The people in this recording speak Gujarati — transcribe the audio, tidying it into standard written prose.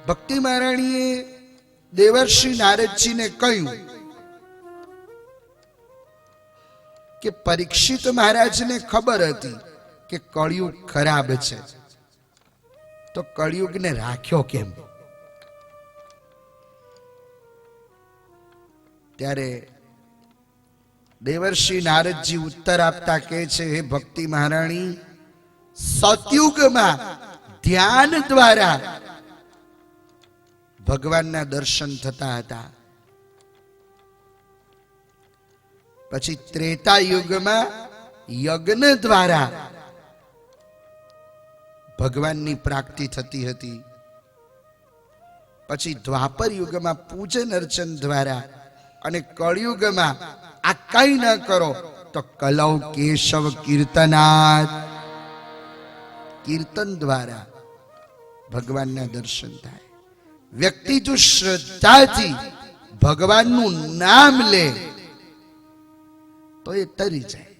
ભક્તિ મહારાણીએ દેવર્ષિ નારદજીને કહ્યું કે પરીક્ષિત મહારાજને ખબર હતી કે કળિયુગ ખરાબ છે, તો કળિયુગને રાખ્યો કેમ? ત્યારે દેવર્ષિ નારદજી ઉત્તર આપતા કહે છે, હે ભક્તિ મહારાણી, સતયુગમાં ધ્યાન દ્વારા ભગવાનના દર્શન થતા હતા. પછી ત્રેતા યુગમાં યજ્ઞ દ્વારા ભગવાનની પ્રાપ્તિ થતી હતી. પછી દ્વાપર યુગમાં પૂજન અર્ચન દ્વારા, અને કળયુગમાં આ કઈ ન કરો તો કલૌ કેશવ કીર્તનાદ, કીર્તન દ્વારા ભગવાનના દર્શન થાય. વ્યક્તિ જો શ્રદ્ધાથી ભગવાનનું નામ લે તો એ તરી જાય.